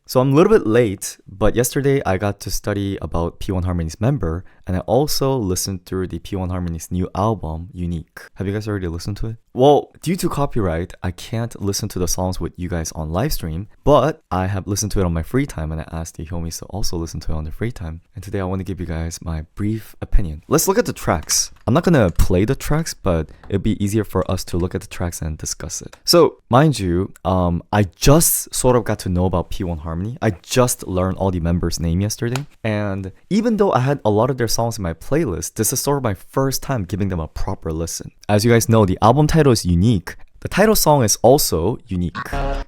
So I'm a little bit late, but yesterday I got to study about P1Harmony's member, and I also listened through the P1Harmony's new album, Unique. Have you guys already listened to it? Well, due to copyright, I can't listen to the songs with you guys on live stream, but I have listened to it on my free time, and I asked the homies to also listen to it on their free time. And today I want to give you guys my brief opinion. Let's look at the tracks. I'm not gonna play the tracks, but it'd be easier for us to look at the tracks and discuss it. So, mind you, I just sort of got to know about P1Harmony. I just learned all the members' name yesterday, and even though I had a lot of their songs in my playlist, this is sort of my first time giving them a proper listen. As you guys know, the album title is Unique. The title song is also Unique.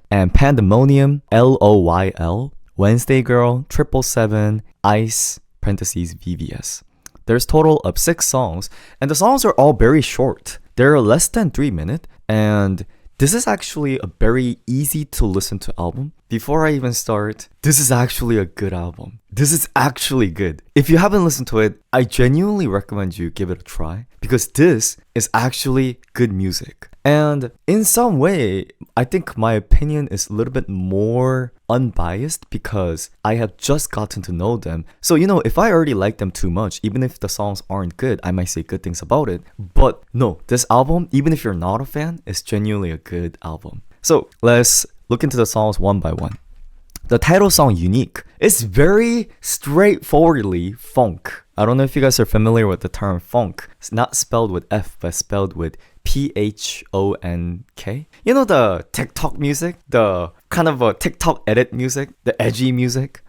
And Pandemonium, LOYL, Wednesday Girl, 777, Ice, parentheses, VVS. There's total of 6 songs, and the songs are all very short. They're less than 3 minutes, and this is actually a very easy to listen to album. Before I even start, this is actually a good album. This is actually good. If you haven't listened to it, I genuinely recommend you give it a try because this is actually good music. And in some way, I think my opinion is a little bit more unbiased because I have just gotten to know them. So, if I already like them too much, even if the songs aren't good, I might say good things about it. But no, this album, even if you're not a fan, is genuinely a good album. So let's look into the songs one by one. The title song, Unique, is very straightforwardly funk. I don't know if you guys are familiar with the term funk. It's not spelled with F, but spelled with PHONK. You know the TikTok music? The kind of a TikTok edit music? The edgy music?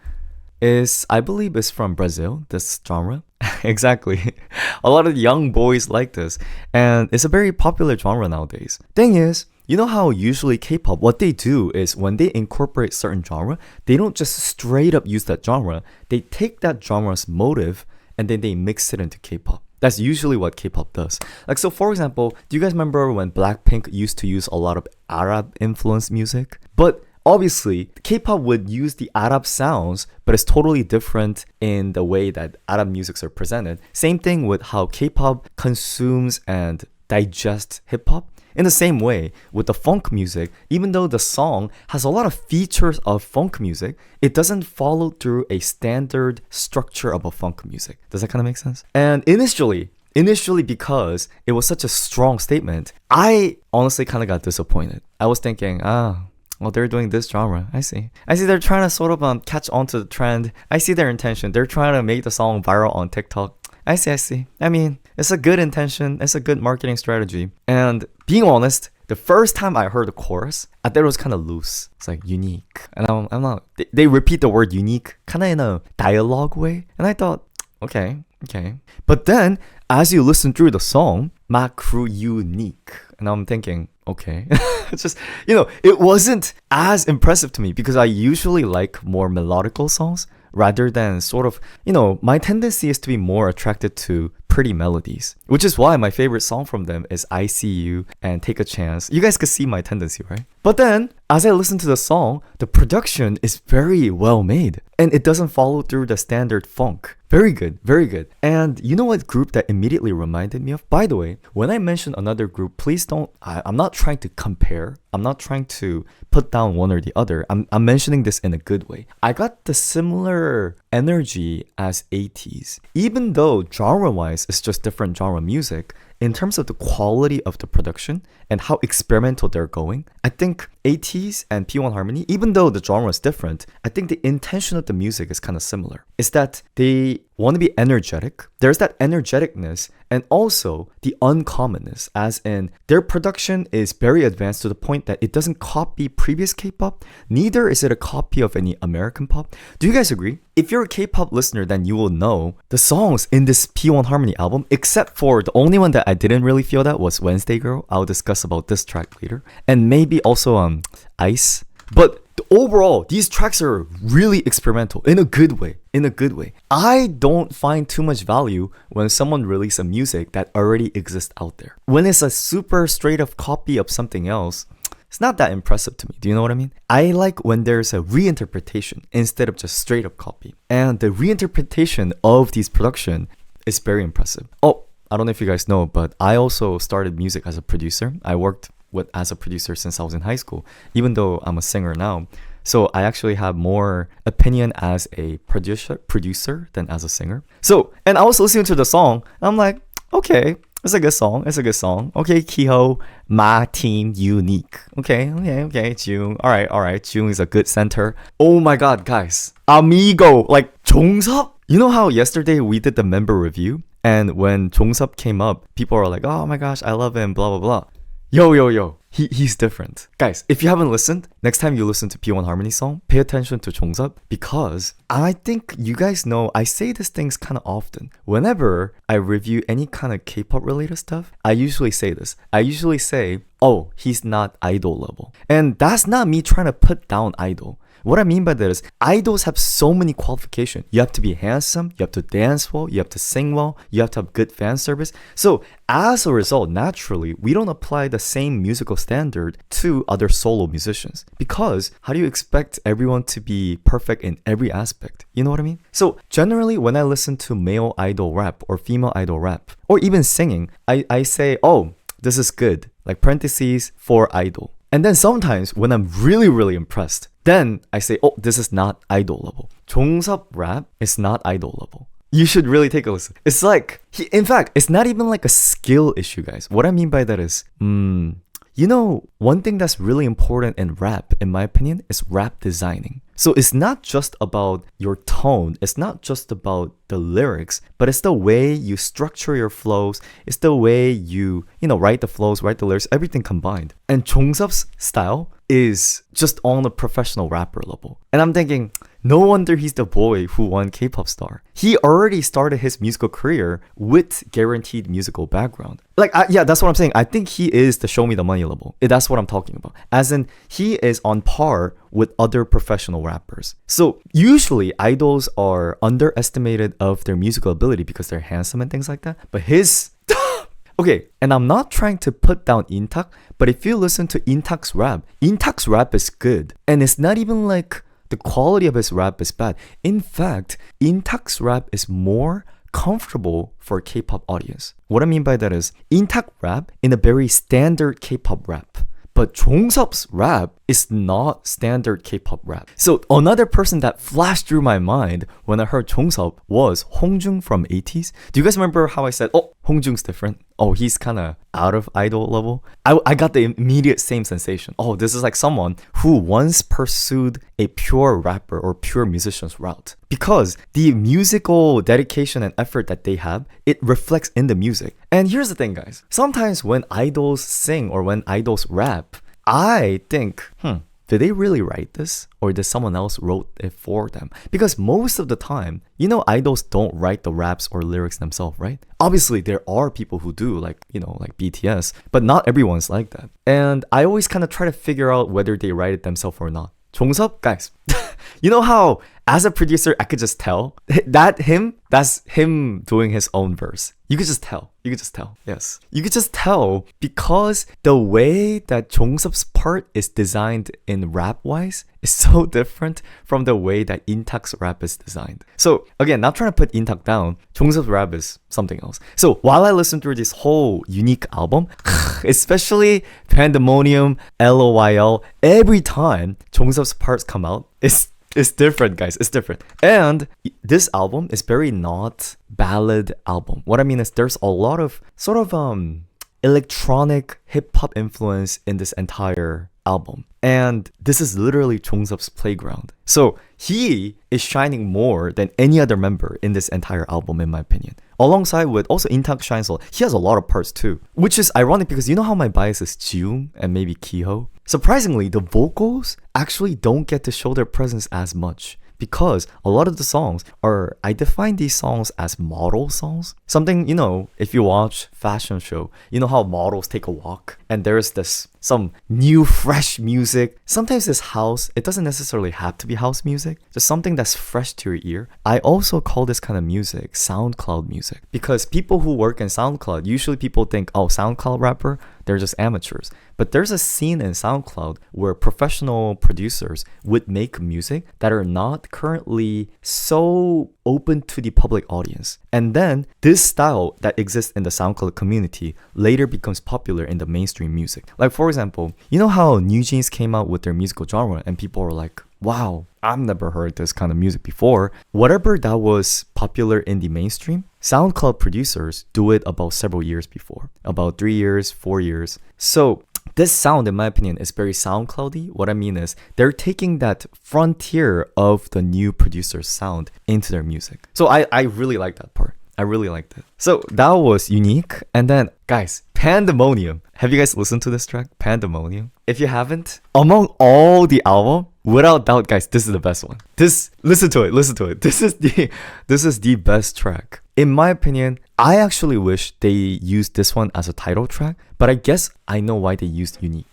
I believe is from Brazil, this genre. Exactly. A lot of young boys like this. And it's a very popular genre nowadays. Thing is, you know how usually K-pop, what they do is when they incorporate certain genre, they don't just straight up use that genre. They take that genre's motive and then they mix it into K-pop. That's usually what K-pop does. Like, so for example, do you guys remember when Blackpink used to use a lot of Arab influenced music? But obviously, K-pop would use the Arab sounds, but it's totally different in the way that Arab musics are presented. Same thing with how K-pop consumes and digests hip-hop. In the same way, with the funk music, even though the song has a lot of features of funk music, it doesn't follow through a standard structure of a funk music. Does that kind of make sense? And initially, because it was such a strong statement, I honestly kind of got disappointed. I was thinking, well, they're doing this genre. I see they're trying to sort of catch on to the trend. I see their intention. They're trying to make the song viral on TikTok. I see. I mean, it's a good intention. It's a good marketing strategy. And being honest, the first time I heard the chorus, I thought it was kind of loose. It's like unique. And I'm not, they repeat the word unique kind of in a dialogue way. And I thought, okay. But then, as you listen through the song, Macru unique. And I'm thinking, okay. It's just, it wasn't as impressive to me because I usually like more melodical songs rather than sort of, my tendency is to be more attracted to pretty melodies, which is why my favorite song from them is I See You and Take a Chance. You guys could see my tendency, right? But then, as I listen to the song, the production is very well made and it doesn't follow through the standard funk. Very good. And you know what group that immediately reminded me of? By the way, when I mention another group, please don't, I'm not trying to compare. I'm not trying to put down one or the other. I'm mentioning this in a good way. I got the similar energy as 80s. Even though genre-wise it's just different genre music, in terms of the quality of the production and how experimental they're going, I think 80s and P1Harmony, even though the genre is different, I think the intention of the music is kind of similar. It's that they want to be energetic. There's that energeticness and also the uncommonness, as in their production is very advanced to the point that it doesn't copy previous K-pop. Neither is it a copy of any American pop. Do you guys agree? If you're a K-pop listener, then you will know the songs in this P1Harmony album, except for the only one that I didn't really feel that was Wednesday Girl. I'll discuss about this track later. And maybe also Ice. But overall, these tracks are really experimental in a good way. I don't find too much value when someone releases a music that already exists out there. When it's a super straight up copy of something else, it's not that impressive to me. Do you know what I mean? I like when there's a reinterpretation instead of just straight up copy. And the reinterpretation of these production is very impressive. Oh, I don't know if you guys know, but I also started music as a producer. I worked as a producer since I was in high school, even though I'm a singer now. So I actually have more opinion as a producer than as a singer. So, and I was listening to the song, and I'm like, okay, it's a good song. It's a good song. Okay, Kiho, my team, unique. Okay. Jung. All right. Jung is a good center. Oh my God, guys. Amigo, like Chongup. You know how yesterday we did the member review? And when Chongup came up, people are like, oh my gosh, I love him, blah, blah, blah. Yo. He's different. Guys, if you haven't listened, next time you listen to P1Harmony's song, pay attention to Chongup, because I think you guys know I say these things kind of often. Whenever I review any kind of K-pop related stuff, I usually say this. I usually say, oh, he's not idol level. And that's not me trying to put down idol. What I mean by that is, idols have so many qualifications. You have to be handsome, you have to dance well, you have to sing well, you have to have good fan service. So as a result, naturally, we don't apply the same musical standard to other solo musicians. Because how do you expect everyone to be perfect in every aspect? You know what I mean? So generally, when I listen to male idol rap or female idol rap, or even singing, I say, oh, this is good. Like parentheses for idol. And then sometimes when I'm really, really impressed, then I say, oh, this is not idol level. Chongup rap is not idol level. You should really take a listen. It's like, in fact, it's not even like a skill issue, guys. What I mean by that is, you know, one thing that's really important in rap, in my opinion, is rap designing. So it's not just about your tone, it's not just about the lyrics, but it's the way you structure your flows, it's the way you write the flows, write the lyrics, everything combined. And Chongup's style is just on a professional rapper level. And I'm thinking, no wonder he's the boy who won K-pop star. He already started his musical career with guaranteed musical background. Yeah, that's what I'm saying. I think he is the show me the money level. That's what I'm talking about. As in, he is on par with other professional rappers. So usually idols are underestimated of their musical ability because they're handsome and things like that. But his... Okay, and I'm not trying to put down Intak, but if you listen to Intak's rap is good. And it's not even like the quality of his rap is bad. In fact, Intak's rap is more comfortable for a K-pop audience. What I mean by that is, Intak rap in a very standard K-pop rap. But Chongup's rap is not standard K-pop rap. So another person that flashed through my mind when I heard Chongup was Hongjung from 80s. Do you guys remember how I said, oh, Hongjung's different? Oh, he's kind of out of idol level. I got the immediate same sensation. Oh, this is like someone who once pursued a pure rapper or pure musician's route. Because the musical dedication and effort that they have, it reflects in the music. And here's the thing, guys. Sometimes when idols sing or when idols rap, I think, did they really write this? Or did someone else wrote it for them? Because most of the time, idols don't write the raps or lyrics themselves, right? Obviously, there are people who do, like BTS, but not everyone's like that. And I always kind of try to figure out whether they write it themselves or not. Chongup, guys, you know how as a producer, I could just tell that's him doing his own verse. You could just tell. Yes. You could just tell because the way that Chongup's part is designed in rap-wise is so different from the way that Intak's rap is designed. So again, not trying to put Intak down, Chongup's rap is something else. So while I listen through this whole unique album, especially Pandemonium, LOYL, every time Chongup's parts come out, it's different, guys. It's different. And this album is very not ballad album. What I mean is there's a lot of sort of electronic hip-hop influence in this entire album. And this is literally Chongup's playground. So he is shining more than any other member in this entire album, in my opinion. Alongside with also Intak shines a lot. He has a lot of parts too. Which is ironic because you know how my bias is Jiung and maybe Kiho? Surprisingly, the vocals actually don't get to show their presence as much. Because a lot of the songs I define these songs as model songs. Something, if you watch fashion show, you know how models take a walk and there's some new fresh music. Sometimes it's house. It doesn't necessarily have to be house music. Just something that's fresh to your ear. I also call this kind of music Soundcloud music. Because people who work in Soundcloud, usually people think, oh, Soundcloud rapper, they're just amateurs. But there's a scene in SoundCloud where professional producers would make music that are not currently so open to the public audience. And then this style that exists in the SoundCloud community later becomes popular in the mainstream music. Like for example, you know how New Jeans came out with their musical genre and people were like, wow, I've never heard this kind of music before. Whatever that was popular in the mainstream, SoundCloud producers do it about several years before, about 3 years, 4 years. So this sound, in my opinion, is very SoundCloudy. What I mean is they're taking that frontier of the new producer's sound into their music. So I really like that part. I really liked it. So that was unique. And then, guys, Pandemonium. Have you guys listened to this track, Pandemonium? If you haven't, among all the album, without doubt, guys, this is the best one. Listen to it. This is the best track. In my opinion, I actually wish they used this one as a title track, but I guess I know why they used Unique.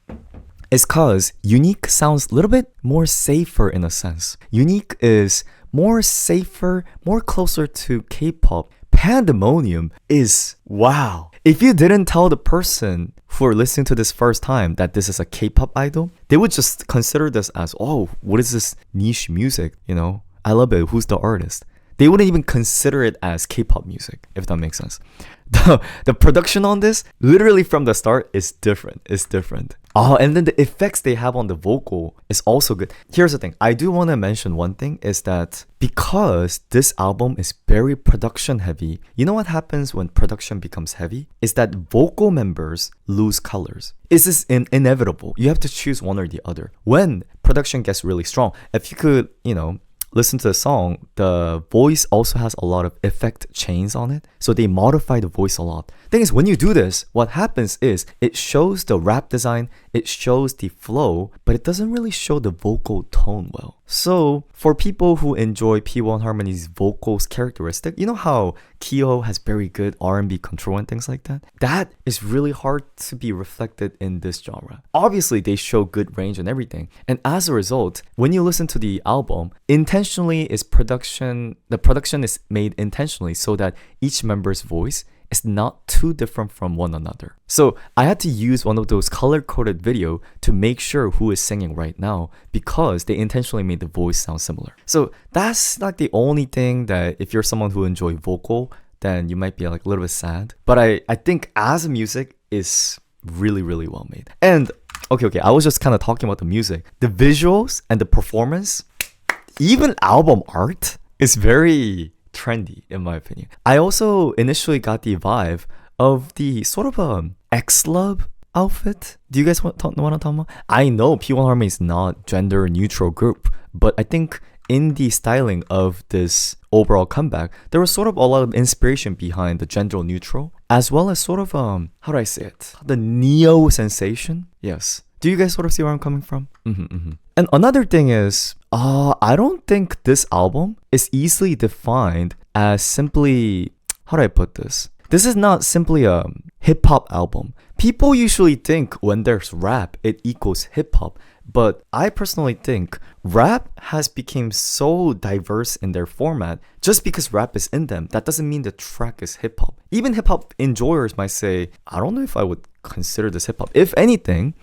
It's cause Unique sounds a little bit more safer in a sense. Unique is more safer, more closer to K-pop. Pandemonium is wow. If you didn't tell the person who are listening to this first time that this is a K-pop idol, they would just consider this as, oh, what is this niche music? You know, I love it. Who's the artist? They wouldn't even consider it as K-pop music, if that makes sense. The production on this, literally from the start, is different. It's different. Oh, and then the effects they have on the vocal is also good. Here's the thing. I do want to mention one thing is that because this album is very production heavy, you know what happens when production becomes heavy? Is that vocal members lose colors. It's just inevitable. You have to choose one or the other. When production gets really strong, if you could, listen to the song, the voice also has a lot of effect chains on it. So they modify the voice a lot. Thing is, when you do this, what happens is it shows the rap design, it shows the flow, but it doesn't really show the vocal tone well. So for people who enjoy P1Harmony's vocals characteristic, you know how Kyo has very good R&B control and things like that? That is really hard to be reflected in this genre. Obviously, they show good range and everything. And as a result, when you listen to the album, the production is made intentionally so that each member's voice is not too different from one another. So I had to use one of those color-coded video to make sure who is singing right now because they intentionally made the voice sound similar. So that's like the only thing that if you're someone who enjoys vocal, then you might be like a little bit sad. But I think as a music is really, really well made. And okay, I was just kind of talking about the music. The visuals and the performance, even album art is very trendy in my opinion. I also initially got the vibe of the sort of X-Love outfit. Do you guys want to know what I'm talking about? I know P1Harmony is not gender neutral group, but I think in the styling of this overall comeback, there was sort of a lot of inspiration behind the gender neutral, as well as sort of how do I say it? The neo sensation. Yes. Do you guys sort of see where I'm coming from? And another thing is, I don't think this album is easily defined as simply, how do I put this? This is not simply a hip-hop album. People usually think when there's rap, it equals hip-hop. But I personally think rap has become so diverse in their format. Just because rap is in them, that doesn't mean the track is hip-hop. Even hip-hop enjoyers might say, I don't know if I would consider this hip-hop. If anything,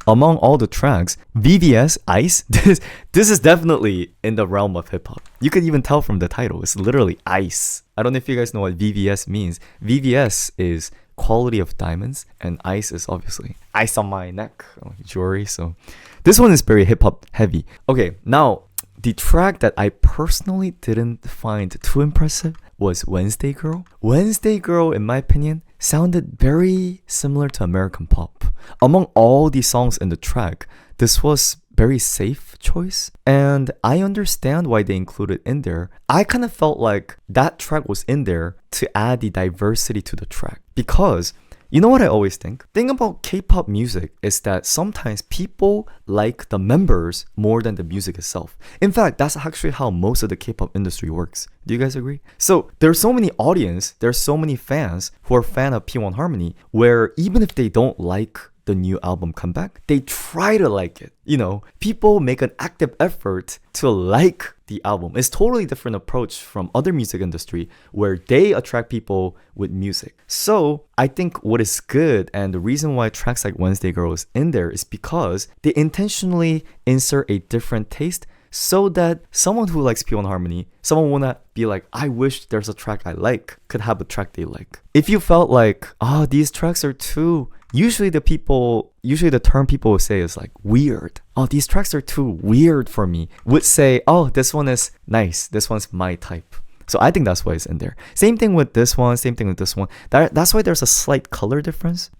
among all the tracks, VVS, Ice, this is definitely in the realm of hip-hop. You can even tell from the title. It's literally Ice. I don't know if you guys know what VVS means. VVS is quality of diamonds, and ice is obviously ice on my neck, jewelry. So this one is very hip-hop heavy. Okay, now the track that I personally didn't find too impressive was Wednesday Girl. Wednesday Girl, in my opinion, sounded very similar to American pop. Among all the songs in the track, this was very safe choice, and I understand why they included it in there. I kind of felt like that track was in there to add the diversity to the track, because you know what I always think? Thing about K-pop music is that sometimes people like the members more than the music itself. In fact, that's actually how most of the K-pop industry works. Do you guys agree? So there's so many audience, there's so many fans who are fan of P1Harmony, where even if they don't like the new album comeback, they try to like it. You know, people make an active effort to like the album. It's totally different approach from other music industry where they attract people with music. So I think what is good, and the reason why tracks like Wednesday Girl is in there, is because they intentionally insert a different taste so that someone who likes P1Harmony, someone wanna be like, I wish there's a track I like, could have a track they like. If you felt like, these tracks are too usually the term people will say is like weird. Oh, these tracks are too weird for me. Would say, oh, this one is nice. This one's my type. So I think that's why it's in there. Same thing with this one. Same thing with this one. That's why there's a slight color difference.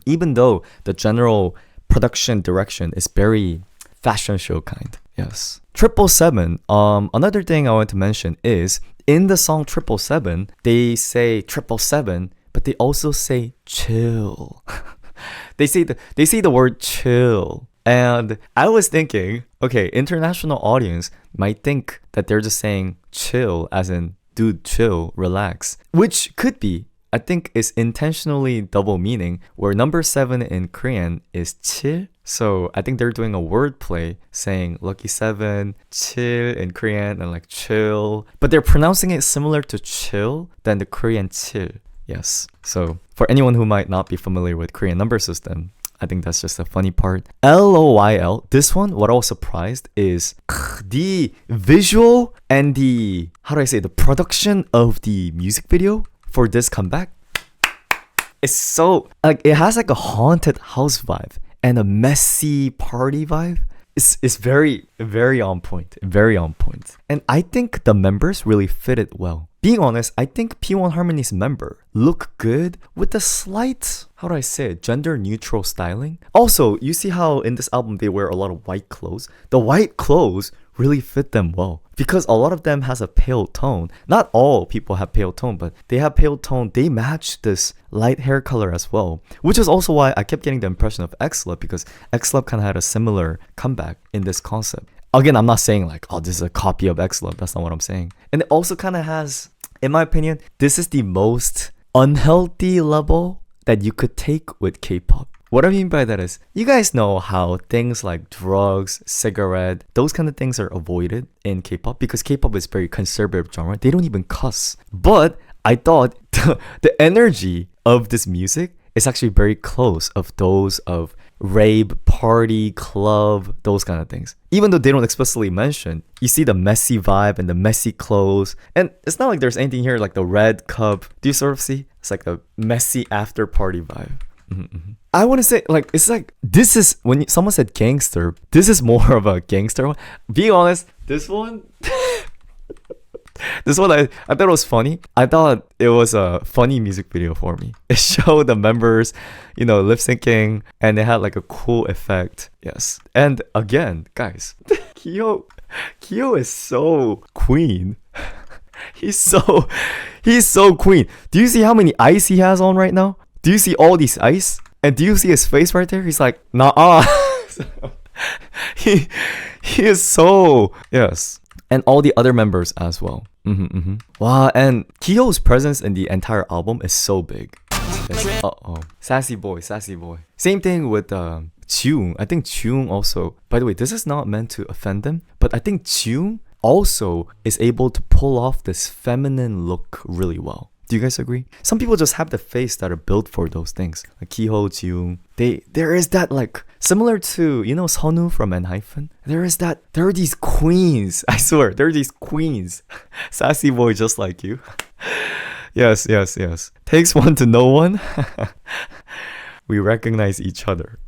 Even though the general production direction is very fashion show kind. Yes. 777. Another thing I want to mention is in the song 777, they say 777, but they also say chill. they say the word chill. And I was thinking, okay, international audience might think that they're just saying chill as in dude, chill, relax, which could be. I think is intentionally double meaning, where number 7 in Korean is chill. So I think they're doing a word play saying lucky 7, chill in Korean, and like chill. But they're pronouncing it similar to chill than the Korean chill. Yes. So for anyone who might not be familiar with Korean number system, I think that's just a funny part. LOYL. This one, what I was surprised is the visual and the, the production of the music video for this comeback. It's so, like, it has like a haunted house vibe and a messy party vibe. It's very, very on point. Very on point. And I think the members really fit it well. Being honest, I think P1Harmony's member look good with a slight, gender neutral styling. Also, you see how in this album they wear a lot of white clothes? The white clothes really fit them well because a lot of them has a pale tone. Not all people have pale tone, but they have pale tone. They match this light hair color as well, which is also why I kept getting the impression of X-Love, because X-Love kind of had a similar comeback in this concept. Again, I'm not saying like, oh, this is a copy of X-Love. That's not what I'm saying. And it also kind of has, in my opinion, this is the most unhealthy level that you could take with K-pop. What I mean by that is, you guys know how things like drugs, cigarette, those kind of things are avoided in K-pop because K-pop is very conservative genre. They don't even cuss. But I thought the energy of this music is actually very close of those of rave, party, club, those kind of things. Even though they don't explicitly mention, you see the messy vibe and the messy clothes. And it's not like there's anything here like the red cup. Do you sort of see? It's like a messy after party vibe. I want to say, like, it's like, this is, when someone said gangster, this is more of a gangster one. Being honest, this one, I thought it was funny. I thought it was a funny music video for me. It showed the members, lip syncing, and it had like a cool effect. Yes. And again, guys, Kyo is so queen. He's so queen. Do you see how many ice he has on right now? Do you see all these ice? And do you see his face right there? He's like, nah. he is so, yes. And all the other members as well. Wow, and Kiyo's presence in the entire album is so big. Yes. Sassy boy. Same thing with Jiwoong. I think Jiwoong also, by the way, this is not meant to offend them, but I think Jiwoong also is able to pull off this feminine look really well. Do you guys agree? Some people just have the face that are built for those things. Like Kiho, Jiwoong. There is that, like, similar to, Sunwoo from ENHYPEN. There are these queens. I swear, there are these queens. Sassy boy just like you. Yes. Takes one to know one. We recognize each other.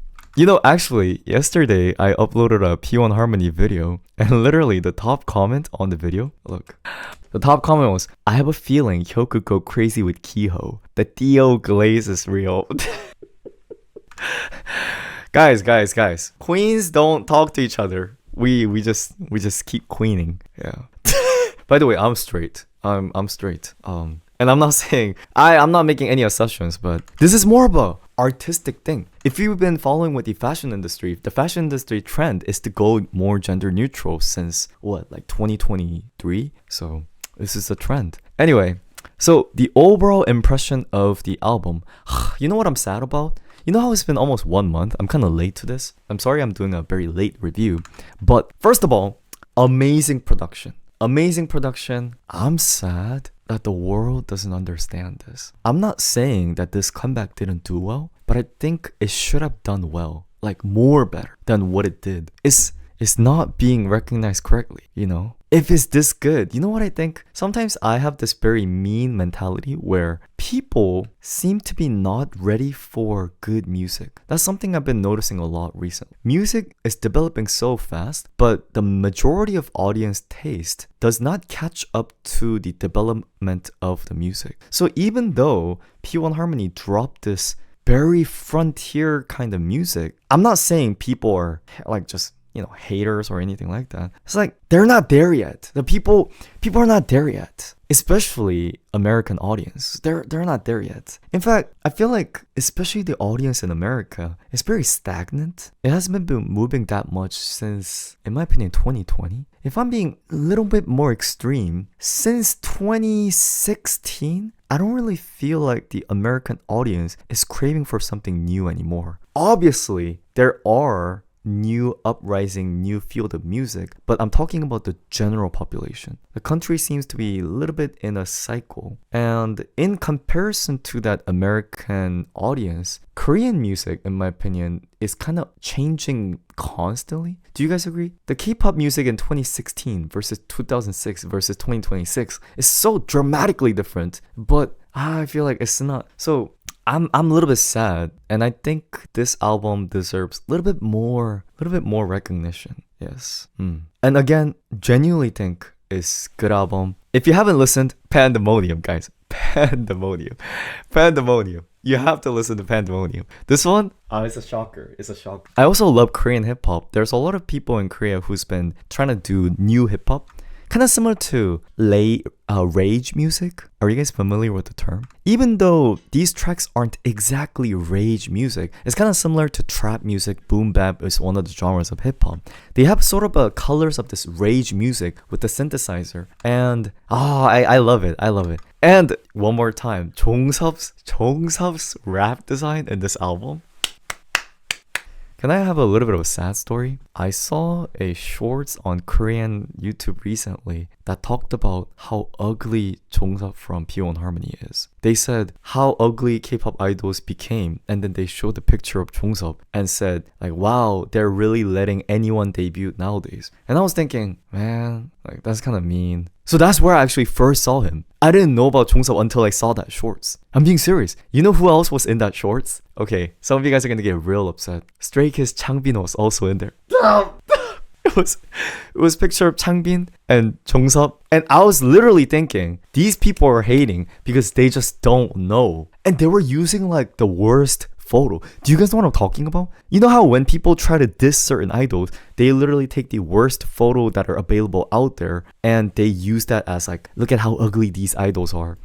Actually, yesterday I uploaded a P1Harmony video, and literally the top comment on the video, look. The top comment was, I have a feeling Hyo could go crazy with Kiho. The Theo glaze is real. Guys. Queens don't talk to each other. We just keep queening. Yeah. By the way, I'm straight. I'm straight. And I'm not saying, I'm not making any assumptions, but this is more of a artistic thing. If you've been following with the fashion industry, the fashion industry trend is to go more gender neutral since, 2023? So this is a trend. Anyway, so the overall impression of the album, you know what I'm sad about? You know how it's been almost 1 month? I'm kind of late to this. I'm sorry I'm doing a very late review. But first of all, amazing production. I'm sad that the world doesn't understand this. I'm not saying that this comeback didn't do well, but I think it should have done well, like more better than what it did. It's is not being recognized correctly, you know? If it's this good, you know what I think? Sometimes I have this very mean mentality where people seem to be not ready for good music. That's something I've been noticing a lot recently. Music is developing so fast, but the majority of audience taste does not catch up to the development of the music. So even though P1 Harmony dropped this very frontier kind of music, I'm not saying people are like just haters or anything like that. It's like they're not there yet. The people are not there yet. Especially American audience. They're not there yet. In fact, I feel like especially the audience in America is very stagnant. It hasn't been moving that much since, in my opinion, 2020. If I'm being a little bit more extreme, since 2016, I don't really feel like the American audience is craving for something new anymore. Obviously, there are new uprising, new field of music, but I'm talking about the general population. The country seems to be a little bit in a cycle, and in comparison to that American audience, Korean music, in my opinion, is kind of changing constantly. Do you guys agree? The K-pop music in 2016 versus 2006 versus 2026 is so dramatically different, but I feel like it's not. So I'm a little bit sad, and I think this album deserves a little bit more recognition. Yes. And again, genuinely think it's good album. If you haven't listened, Pandemonium, guys. Pandemonium. You have to listen to Pandemonium. This one, it's a shocker. I also love Korean hip hop. There's a lot of people in Korea who's been trying to do new hip hop. Kind of similar to rage music. Are you guys familiar with the term? Even though these tracks aren't exactly rage music, it's kind of similar to trap music. Boom bap is one of the genres of hip hop. They have sort of colors of this rage music with the synthesizer, and I love it. And one more time, Chonggup's rap design in this album. Can I have a little bit of a sad story? I saw a shorts on Korean YouTube recently that talked about how ugly Chongup from P1 Harmony is. They said how ugly K-pop idols became, and then they showed a picture of Chongup and said like, wow, they're really letting anyone debut nowadays. And I was thinking, man, like that's kind of mean. So that's where I actually first saw him. I didn't know about Chongup until I saw that shorts. I'm being serious. You know who else was in that shorts? Okay, some of you guys are gonna get real upset. Stray Kids Changbin was also in there. It was a picture of Changbin and Chongup, and I was literally thinking these people are hating because they just don't know, and they were using like the worst photo. Do you guys know what I'm talking about? You know how when people try to diss certain idols, they literally take the worst photo that are available out there and they use that as like, look at how ugly these idols are.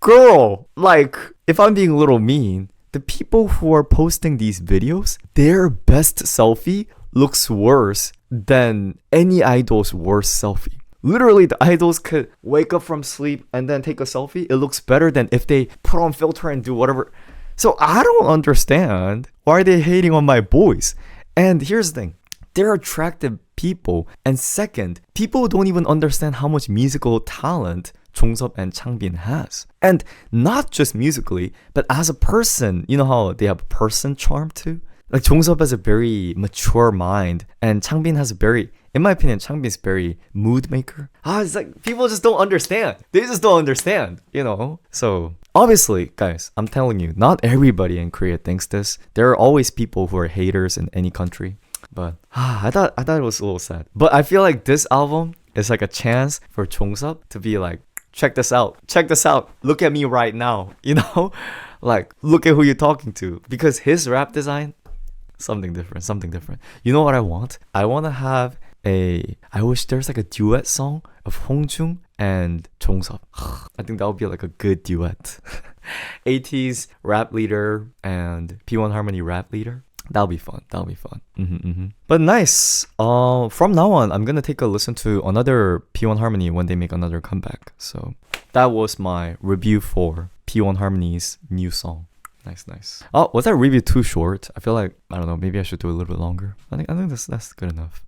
Girl, like, if I'm being a little mean, the people who are posting these videos, their best selfie looks worse than any idol's worst selfie. Literally, the idols could wake up from sleep and then take a selfie. It looks better than if they put on filter and do whatever. So I don't understand why they're hating on my boys. And here's the thing. They're attractive people. And second, people don't even understand how much musical talent Chongup and Changbin has. And not just musically, but as a person. You know how they have person charm too? Like Chongup has a very mature mind, and Changbin has a very, in my opinion, Changbin's very mood maker. It's like people just don't understand. They just don't understand, you know? So obviously, guys, I'm telling you, not everybody in Korea thinks this. There are always people who are haters in any country. But I thought it was a little sad. But I feel like this album is like a chance for Chongup to be like, check this out. Look at me right now, you know? Like, look at who you're talking to. Because his rap design, something different. You know what I want? I want to have I wish there's like a duet song of Hongjung and Chongup. I think that would be like a good duet. 80s rap leader and P1 Harmony rap leader. That'll be fun. But nice. From now on, I'm gonna take a listen to another P1 Harmony when they make another comeback. So that was my review for P1 Harmony's new song. Nice. Oh, was that review too short? I feel like, I don't know, maybe I should do a little bit longer. I think that's good enough.